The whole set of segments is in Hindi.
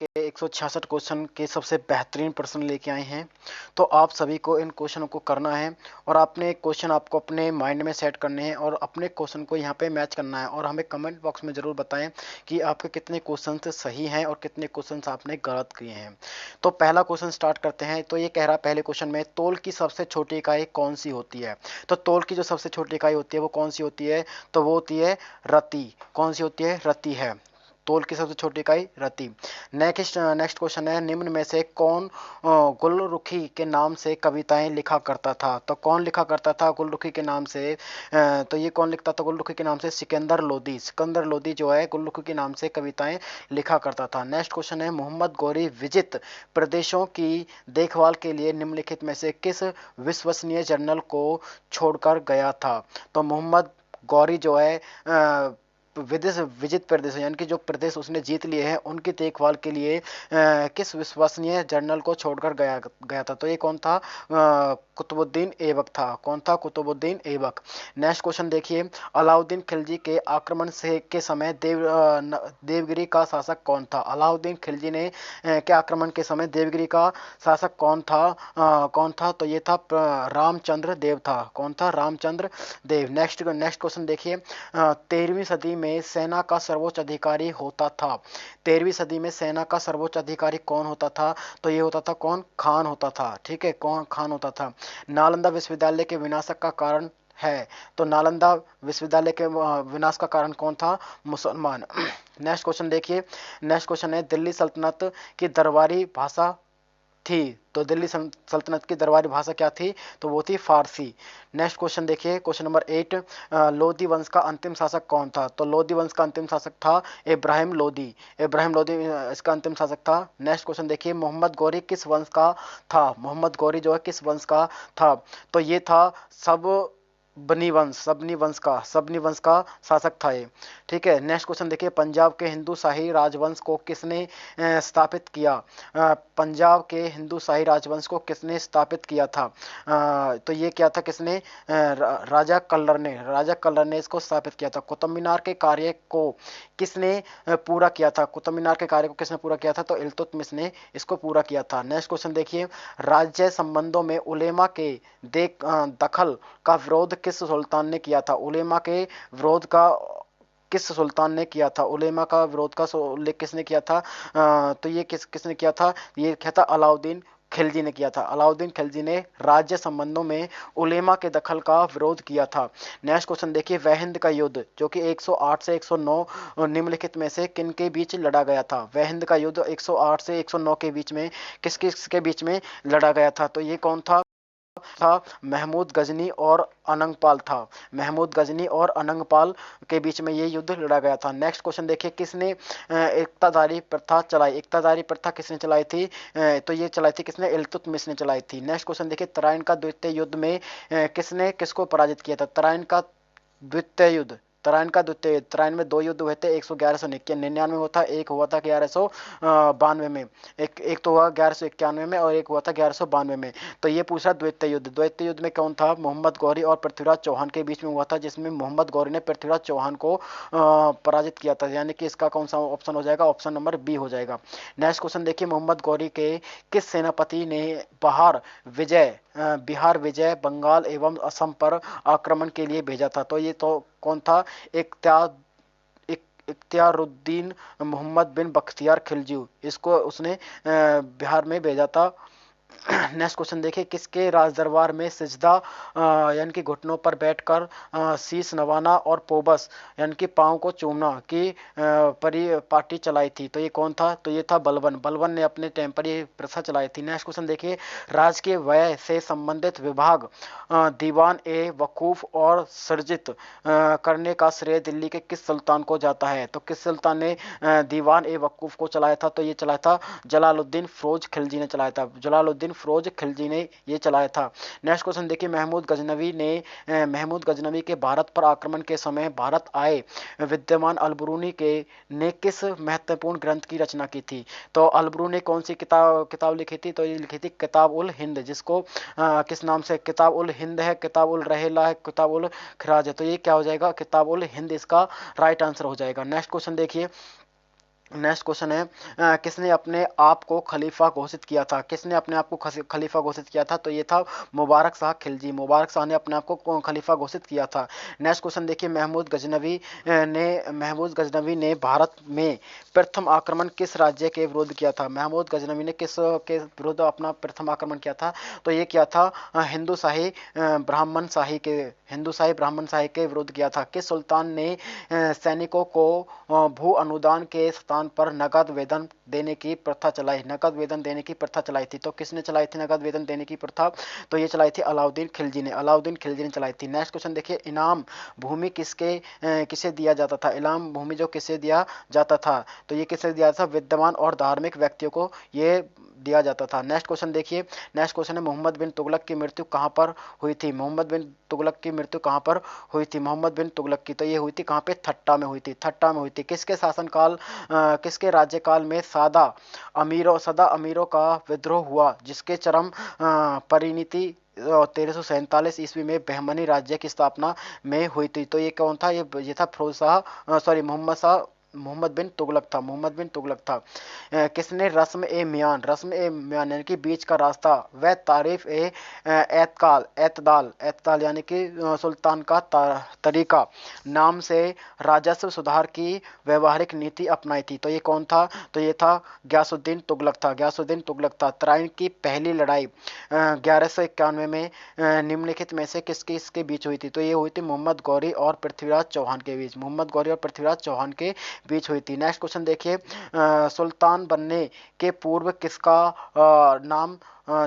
के 166 क्वेश्चन के सबसे बेहतरीन प्रश्न लेके आए हैं। तो आप सभी को इन क्वेश्चनों को करना है और आपने क्वेश्चन आपको अपने माइंड में सेट करने हैं और अपने क्वेश्चन को यहाँ पे मैच करना है और हमें कमेंट बॉक्स में ज़रूर बताएं कि आपके कितने क्वेश्चन सही हैं और कितने क्वेश्चन आपने गलत किए हैं। तो पहला क्वेश्चन स्टार्ट करते हैं। तो ये कह रहा है पहले क्वेश्चन में, तौल की सबसे छोटी इकाई कौन सी होती है? तो तौल की जो सबसे छोटी इकाई होती है वो कौन सी होती है? तो वो होती है रति। कौन सी होती है? रति है। तौल की सबसे छोटी इकाई रति। नेक्स्ट नेक्स्ट क्वेश्चन है, निम्न में से कौन गुलरुखी के नाम से कविताएं लिखा करता था? तो कौन लिखा करता था गुलरुखी के नाम से? तो ये कौन लिखता था गुलरुखी के नाम से? सिकंदर लोदी। सिकंदर लोदी जो है गुलरुखी के नाम से कविताएं लिखा करता था। नेक्स्ट क्वेश्चन है, मोहम्मद गौरी विजित प्रदेशों की देखभाल के लिए निम्नलिखित में से किस विश्वसनीय जर्नल को छोड़कर गया था? तो मोहम्मद गौरी जो है विदेश विजित प्रदेश यानी कि जो प्रदेश उसने जीत लिए हैं उनकी देखभाल के लिए किस विश्वसनीय जर्नल को छोड़कर गया गया था? तो ये कौन था? कुतुबुद्दीन ऐबक था। कौन था? कुतुबुद्दीन ऐबक। नेक्स्ट क्वेश्चन देखिए, अलाउद्दीन खिलजी के आक्रमण से के समय देवगिरी का शासक कौन था? अलाउद्दीन खिलजी ने के आक्रमण के समय देवगिरी का शासक कौन था? कौन था? तो ये था रामचंद्र देव था। कौन था? रामचंद्र देव। नेक्स्ट नेक्स्ट क्वेश्चन देखिए, 13वीं सदी में सेना का सर्वोच्च अधिकारी होता था। 13वीं सदी में सेना का सर्वोच्च अधिकारी कौन होता था? तो ये होता था कौन? खान होता था। ठीक है, कौन? खान होता था। नालंदा विश्वविद्यालय के विनाशक का कारण है? तो नालंदा विश्वविद्यालय के विनाश का कारण कौन था? मुसलमान। नेक्स्ट क्वेश्चन देखिए, नेक्स्ट क्वेश्चन है, दिल्ली सल्तनत की दरबारी भाषा थी? तो दिल्ली सल्तनत की दरबारी भाषा क्या थी? तो वो थी फारसी। नेक्स्ट क्वेश्चन देखिए, क्वेश्चन नंबर 8, लोधी वंश का अंतिम शासक कौन था? तो लोधी वंश का अंतिम शासक था इब्राहिम लोधी। इब्राहिम लोधी इसका अंतिम शासक था। नेक्स्ट क्वेश्चन देखिए, मोहम्मद गौरी किस वंश का था? मोहम्मद गौरी जो है किस वंश का था? तो ये था सब सबनी वंश का शासक था ये। ठीक है, नेक्स्ट क्वेश्चन देखिए, पंजाब के हिंदू शाही राजवंश को किसने स्थापित किया? पंजाब के हिंदू शाही राजवंश को किसने स्थापित किया था? तो ये क्या था? किसने? राजा कल्लर ने इसको स्थापित किया था। कुतुब मीनार के कार्य को किसने पूरा किया था? कुतुब मीनार के कार्य को किसने पूरा किया था? तो इल्तुतमिश ने इसको पूरा किया था। नेक्स्ट क्वेश्चन देखिए, राज्य संबंधों में उलेमा के दखल का विरोध किस सुल्तान ने किया था? उलेमा के विरोध का किस सुल्तान ने किया था? उलेमा का विरोध का उल्लेख किसने किया था? तो ये किसने किया था? ये क्या था? अलाउद्दीन खिलजी ने किया था। अलाउद्दीन खिलजी ने राज्य संबंधों में उलेमा के दखल का विरोध किया था। नेक्स्ट क्वेश्चन देखिए, वह हिंद का युद्ध जो कि 108 से 109 निम्नलिखित में से किन के बीच लड़ा गया था? वह हिंद का युद्ध 108 से 109 के बीच में किस किस के बीच में लड़ा गया था? तो ये कौन था? महमूद गजनी और अनंगपाल था। महमूद गजनी और अनंगपाल के बीच में ये युद्ध लड़ा गया था। नेक्स्ट क्वेश्चन देखिए, किसने एकतादारी प्रथा चलाई? एकतादारी प्रथा किसने चलाई थी? तो ये चलाई थी किसने? इल्तुतमिश ने चलाई थी। नेक्स्ट क्वेश्चन देखिए, तराइन का द्वितीय युद्ध में किसने किसको पराजित किया था? तराइन का द्वितीय युद्ध, तराइन का द्वितीय युद्ध, तराइन में दो युद्ध हुए थे। 11199 हुआ था, एक हुआ था 1192 में। एक तो हुआ 1191 में और एक हुआ था 1192 में। तो ये पूछा द्वितीय युद्ध। द्वितीय युद्ध में कौन था? मोहम्मद गौरी और पृथ्वीराज चौहान के बीच में हुआ था, जिसमें मोहम्मद गौरी ने पृथ्वीराज चौहान को पराजित किया था। यानी कि इसका कौन सा ऑप्शन हो जाएगा? ऑप्शन नंबर बी हो जाएगा। नेक्स्ट क्वेश्चन देखिए, मोहम्मद गौरी के किस सेनापति ने बिहार विजय बंगाल एवं असम पर आक्रमण के लिए भेजा था? तो ये तो कौन था? इख्तियारुद्दीन मोहम्मद बिन बख्तियार खिलजी, इसको उसने बिहार में भेजा था। नेक्स्ट क्वेश्चन देखिए, किसके राज दरबार में सिजदा यानी कि घुटनों पर बैठकर शीश नवाना और पोबस यानी कि पांव को चूमना की परिपाटी चलाई थी? तो ये कौन था? तो ये था बलबन। बलबन ने अपने टाइम पर ये प्रथा चलाई थी। नेक्स्ट क्वेश्चन देखिए, राजकीय व्यय से संबंधित विभाग दीवान ए वकूफ और सृजित करने का श्रेय दिल्ली के किस सुल्तान को जाता है? तो किस सुल्तान ने दीवान ए वकूफ को चलाया था? तो ये चलाया था जलालुद्दीन फिरोज खिलजी ने चलाया था। जलालुद्दीन फिरोज खिलजी ने ये चलाया था। नेक्स्ट क्वेश्चन देखिए, महमूद गजनवी के भारत पर आक्रमण के समय भारत आए विद्यमान अलबरूनी के ने किस महत्वपूर्ण ग्रंथ की रचना की थी? तो अलबरू ने कौन सी किताब लिखी थी? तो ये लिखी थी किताब उल हिंद, जिसको किस नाम से? किताब उल हिंद है, किताब उल रहेला है, किताब उल खिराज है। तो ये क्या हो जाएगा? किताब उल हिंद इसका राइट आंसर हो जाएगा। नेक्स्ट क्वेश्चन देखिए, नेक्स्ट क्वेश्चन है किसने अपने आप को खलीफा घोषित किया था? किसने अपने आप को खलीफा घोषित किया था? तो ये था मुबारक शाह खिलजी। मुबारक शाह ने अपने आप को खलीफा घोषित किया था। नेक्स्ट क्वेश्चन देखिए, महमूद गजनवी ने भारत में प्रथम आक्रमण किस राज्य के विरुद्ध किया था? महमूद गजनवी ने किस के विरुद्ध अपना प्रथम आक्रमण किया था? तो ये किया था हिंदू शाही ब्राह्मण शाही के विरुद्ध किया था। किस सुल्तान ने सैनिकों को भू अनुदान के स्थान पर नगद वेतन देने की प्रथा चलाई? नगद वेतन देने की प्रथा चलाई थी। तो किसने चलाई थी नगद वेतन देने की प्रथा? तो ये चलाई थी अलाउद्दीन खिलजी ने। अलाउद्दीन खिलजी ने चलाई थी। नेक्स्ट क्वेश्चन देखिए, इनाम भूमि किसे दिया जाता था? इनाम भूमि जो किसे दिया जाता था? तो ये किसे दिया था? विद्वान और धार्मिक व्यक्तियों को ये दिया जाता था। नेक्स्ट क्वेश्चन देखिए, नेक्स्ट क्वेश्चन है मोहम्मद बिन तुगलक की मृत्यु कहां पर हुई थी? मोहम्मद बिन तुगलक की मृत्यु कहां पर हुई थी? मोहम्मद बिन तुगलक की तो ये हुई थी कहां पे? थट्टा में हुई थी। थट्टा में हुई थी। किसके राज्यकाल में सदा अमीरों का विद्रोह हुआ, जिसके चरम परिणति 1347 ईस्वी में बहमनी राज्य की स्थापना में हुई थी? तो ये कौन था? ये था मोहम्मद बिन तुगलक था। मोहम्मद बिन तुगलक था। किसने रस्म ए मियान यानी कि बीच का रास्ता व तारीफ ए एतदाल यानी कि सुल्तान का तरीका नाम से राजस्व सुधार की व्यवहारिक नीति अपनाई थी? तो ये कौन था? तो ये था गयासुद्दीन तुगलक था। गयासुद्दीन तुगलक था। तराइन की पहली लड़ाई 1191 में निम्नलिखित में से किसके बीच हुई थी? तो ये हुई थी मोहम्मद गौरी और पृथ्वीराज चौहान के बीच। मोहम्मद गौरी और पृथ्वीराज चौहान के बीच हुई थी। नेक्स्ट क्वेश्चन देखिए, सुल्तान बनने के पूर्व किसका नाम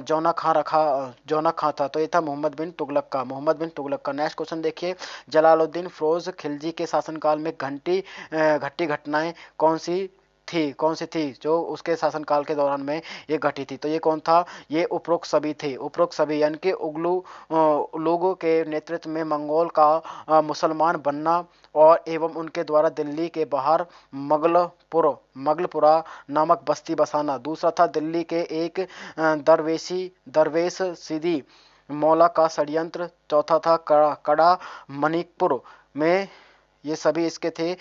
जौना खां था? तो ये था मोहम्मद बिन तुगलक का। मोहम्मद बिन तुगलक का। नेक्स्ट क्वेश्चन देखिए, जलालुद्दीन फिरोज खिलजी के शासनकाल में घटी घटनाएं कौन सी थी जो उसके शासनकाल के दौरान में ये घटी थी? तो ये कौन था? ये उपरोक्त सभी थे। उपरोक्त सभी यानी कि लोगों के नेतृत्व में मंगोल का मुसलमान बनना और एवं उनके द्वारा दिल्ली के बाहर मगलपुरा नामक बस्ती बसाना। दूसरा था दिल्ली के एक दरवेश सीधी मौला का षड्यंत्र। चौथा था कड़ा मणिकपुर में। ये सभी इसके थे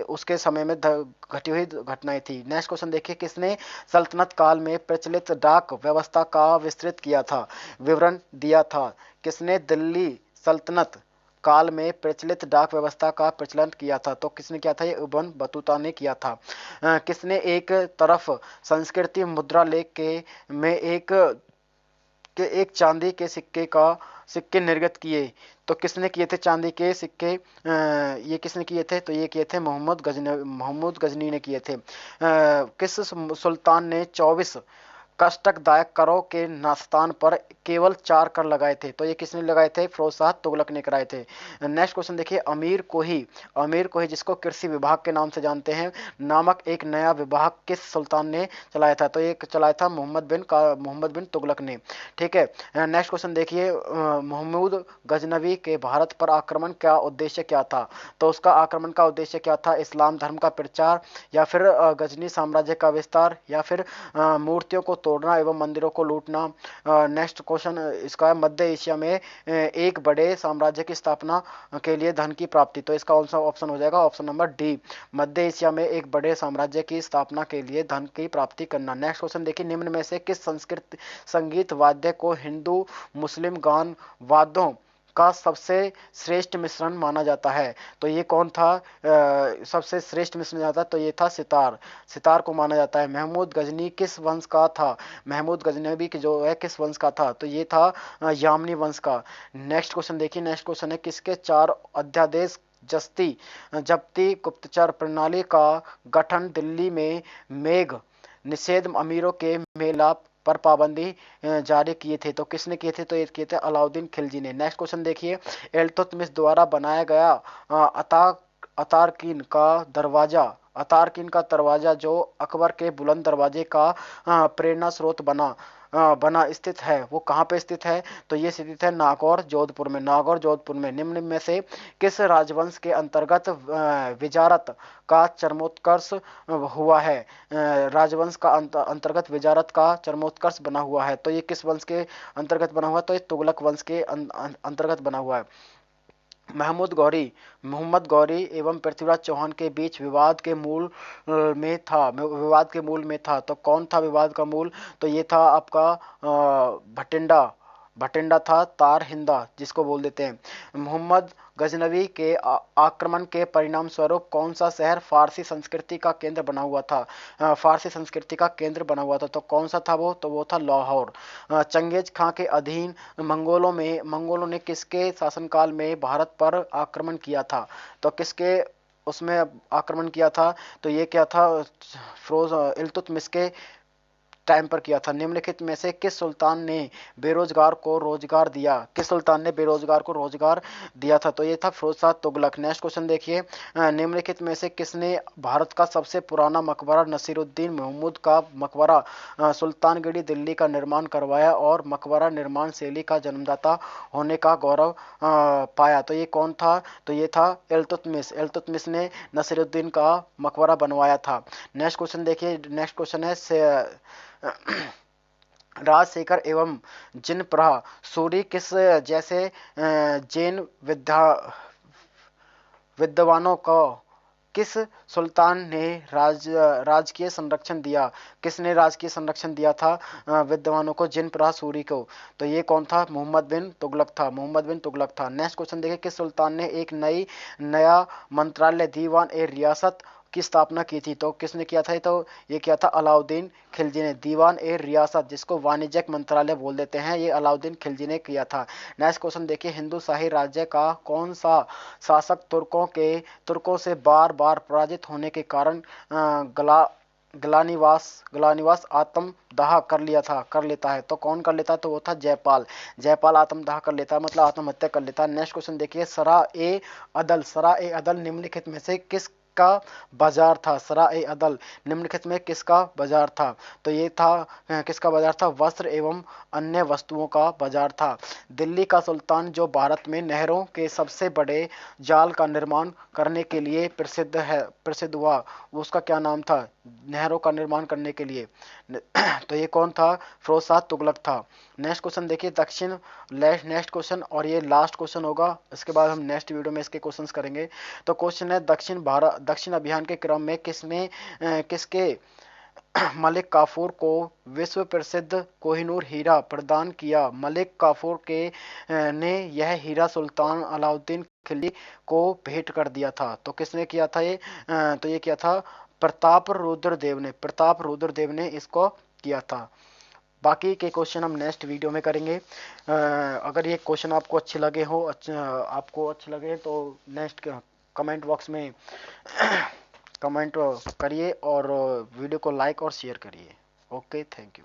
उसके समय में घटी हुई घटनाएं थी। नेक्स्ट क्वेश्चन देखिए, किसने सल्तनत काल में प्रचलित डाक व्यवस्था का विस्तृत किया था, विवरण दिया था? किसने दिल्ली सल्तनत काल में प्रचलित डाक व्यवस्था का प्रचलन किया था? तो किसने किया था? ये इब्न बतूता ने किया था। किसने एक तरफ संस्कृति मुद्रा लेख के में एक चांदी के सिक्के निर्गत किए? तो किसने किए थे चांदी के सिक्के? ये किसने किए थे? तो ये किए थे मोहम्मद गजनी ने किए थे। किस सुल्तान ने 24 कष्टदायक करों के स्थान पर केवल 4 कर लगाए थे? तो ये किसने लगाए थे? फिरोज शाह तुगलक ने कराए थे। नेक्स्ट क्वेश्चन देखिए, अमीर कोही जिसको कृषि विभाग के नाम से जानते हैं नामक एक नया विभाग किस सुल्तान ने चलाया था? तो ये चलाया था मोहम्मद बिन तुगलक ने। ठीक है। नेक्स्ट क्वेश्चन देखिए, महमूद गजनवी के भारत पर आक्रमण का उद्देश्य क्या था? तो उसका आक्रमण का उद्देश्य क्या था? इस्लाम धर्म का प्रचार, या फिर गजनी साम्राज्य का विस्तार, या फिर मूर्तियों को तोड़ना एवं मंदिरों को लूटना? नेक्स्ट क्वेश्चन इसका है, मध्य एशिया में एक बड़े साम्राज्य की स्थापना के लिए धन की प्राप्ति। तो इसका ऑप्शन हो जाएगा ऑप्शन नंबर डी, मध्य एशिया में एक बड़े साम्राज्य की स्थापना के लिए धन की प्राप्ति करना। नेक्स्ट क्वेश्चन देखिए, निम्न में से किस संगीत वाद्य को हिंदू मुस्लिम गान वाद्यों का सबसे श्रेष्ठ मिश्रण माना जाता है? तो ये कौन था? सबसे श्रेष्ठ मिश्रण जाता? तो ये था सितार को माना जाता है। महमूद गजनी किस वंश का था? महमूद गजनवी जो है किस वंश का था? तो ये था यामनी वंश का। नेक्स्ट क्वेश्चन देखिए, नेक्स्ट क्वेश्चन है, किसके 4 अध्यादेश जब्ती गुप्तचर प्रणाली का गठन दिल्ली में मेघ निषेध अमीरों के मेलाप पर पाबंदी जारी किए थे? तो किसने किए थे? तो ये किए थे अलाउद्दीन खिलजी ने। नेक्स्ट क्वेश्चन देखिए, इल्तुतमिश द्वारा बनाया गया अतारकीन का दरवाजा जो अकबर के बुलंद दरवाजे का प्रेरणा स्रोत बना स्थित है, वो कहाँ पे स्थित है? तो ये स्थित है नागौर जोधपुर में। निम्न में से किस राजवंश के अंतर्गत विजारत का चरमोत्कर्ष हुआ है? राजवंश का अंतर्गत विजारत का चरमोत्कर्ष बना हुआ है। तो ये किस वंश के अंतर्गत बना हुआ? तो ये तुगलक वंश के अंतर्गत बना हुआ है। मोहम्मद गौरी एवं पृथ्वीराज चौहान के बीच विवाद के मूल में था। तो कौन था विवाद का मूल? तो ये था आपका भटिंडा भटिंडा था, तार हिंदा जिसको बोल देते हैं। मोहम्मद गजनवी के आक्रमण के परिणाम स्वरूप कौन सा शहर फारसी संस्कृति का केंद्र बना हुआ था? फारसी संस्कृति का केंद्र बना हुआ था। तो कौन सा था वो? तो वो था लाहौर। चंगेज खां के अधीन मंगोलों ने किसके शासनकाल में भारत पर आक्रमण किया था? तो किसके उसमें आक्रमण किया था? तो ये क्या था? इल्तुतमिश के टाइम पर किया था। निम्नलिखित में से किस सुल्तान ने बेरोजगार को रोजगार दिया? किस सुल्तान ने बेरोजगार को रोजगार दिया था? तो ये था फिरोज शाह तुगलक। नेक्स्ट क्वेश्चन देखिए, निम्नलिखित में से किसने भारत का सबसे पुराना मकबरा नसीरुद्दीन महमूद का मकबरा सुल्तानगढ़ी दिल्ली का निर्माण करवाया और मकबरा निर्माण शैली का जन्मदाता होने का गौरव पाया? तो ये कौन था? तो ये था इल्तुतमिश ने नसीरुद्दीन का मकबरा बनवाया था। नेक्स्ट क्वेश्चन देखिए, नेक्स्ट क्वेश्चन है राजशेखर एवं जिनप्रहा सूरी किस जैसे जैन विद्वानों को किस सुल्तान ने राजकीय संरक्षण दिया? किसने राजकीय संरक्षण दिया था विद्वानों को? जिनप्रहा सूरी को। तो ये कौन था? मोहम्मद बिन तुगलक था। मोहम्मद बिन तुगलक था। नेक्स्ट क्वेश्चन देखिए, किस सुल्तान ने एक नया मंत्रालय दीवान ए रियासत की स्थापना की थी? तो किसने किया था? तो ये किया था अलाउद्दीन खिलजी ने। दीवान ए रियासत जिसको वाणिज्यिक मंत्रालय बोल देते हैं, ये अलाउद्दीन खिलजी ने किया था। नेक्स्ट क्वेश्चन देखिए, हिंदू शाही राज्य का कौन सा शासक तुर्कों से बार बार पराजित होने के कारण गला ग्लानिवास आत्मदाह कर लेता है? तो कौन कर लेता है? तो वो था जयपाल आत्मदाह कर लेता है, मतलब आत्महत्या कर लेता है। नेक्स्ट क्वेश्चन देखिए, सरा ए अदल निम्नलिखित में से किसका बाजार था? सरा ए अदल निम्नलिखित में किसका बाजार था? तो ये था किसका बाजार था? वस्त्र एवं अन्य वस्तुओं का बाजार था। दिल्ली का सुल्तान जो भारत में नहरों के सबसे बड़े जाल का निर्माण करने के लिए प्रसिद्ध हुआ, उसका क्या नाम था? नहरों का निर्माण करने के लिए तो ये कौन था? फिरोज शाह तुगलक था। नेक्स्ट क्वेश्चन देखिए, नेक्स्ट क्वेश्चन और ये लास्ट क्वेश्चन होगा, इसके बाद हम नेक्स्ट वीडियो में इसके क्वेश्चंस करेंगे। तो क्वेश्चन है, दक्षिण अभियान के क्रम में किसके मलिक काफूर को विश्व प्रसिद्ध कोहिनूर हीरा प्रदान किया? मलिक काफूर ने यह हीरा सुल्तान अलाउद्दीन खिलजी को भेंट कर दिया था। तो किसने किया था ये? तो ये किया था प्रताप रुद्र देव ने इसको किया था। बाकी के क्वेश्चन हम नेक्स्ट वीडियो में करेंगे। अगर ये क्वेश्चन आपको अच्छे लगे तो नेक्स्ट कमेंट बॉक्स में कमेंट करिए और वीडियो को लाइक और शेयर करिए। Okay, thank you.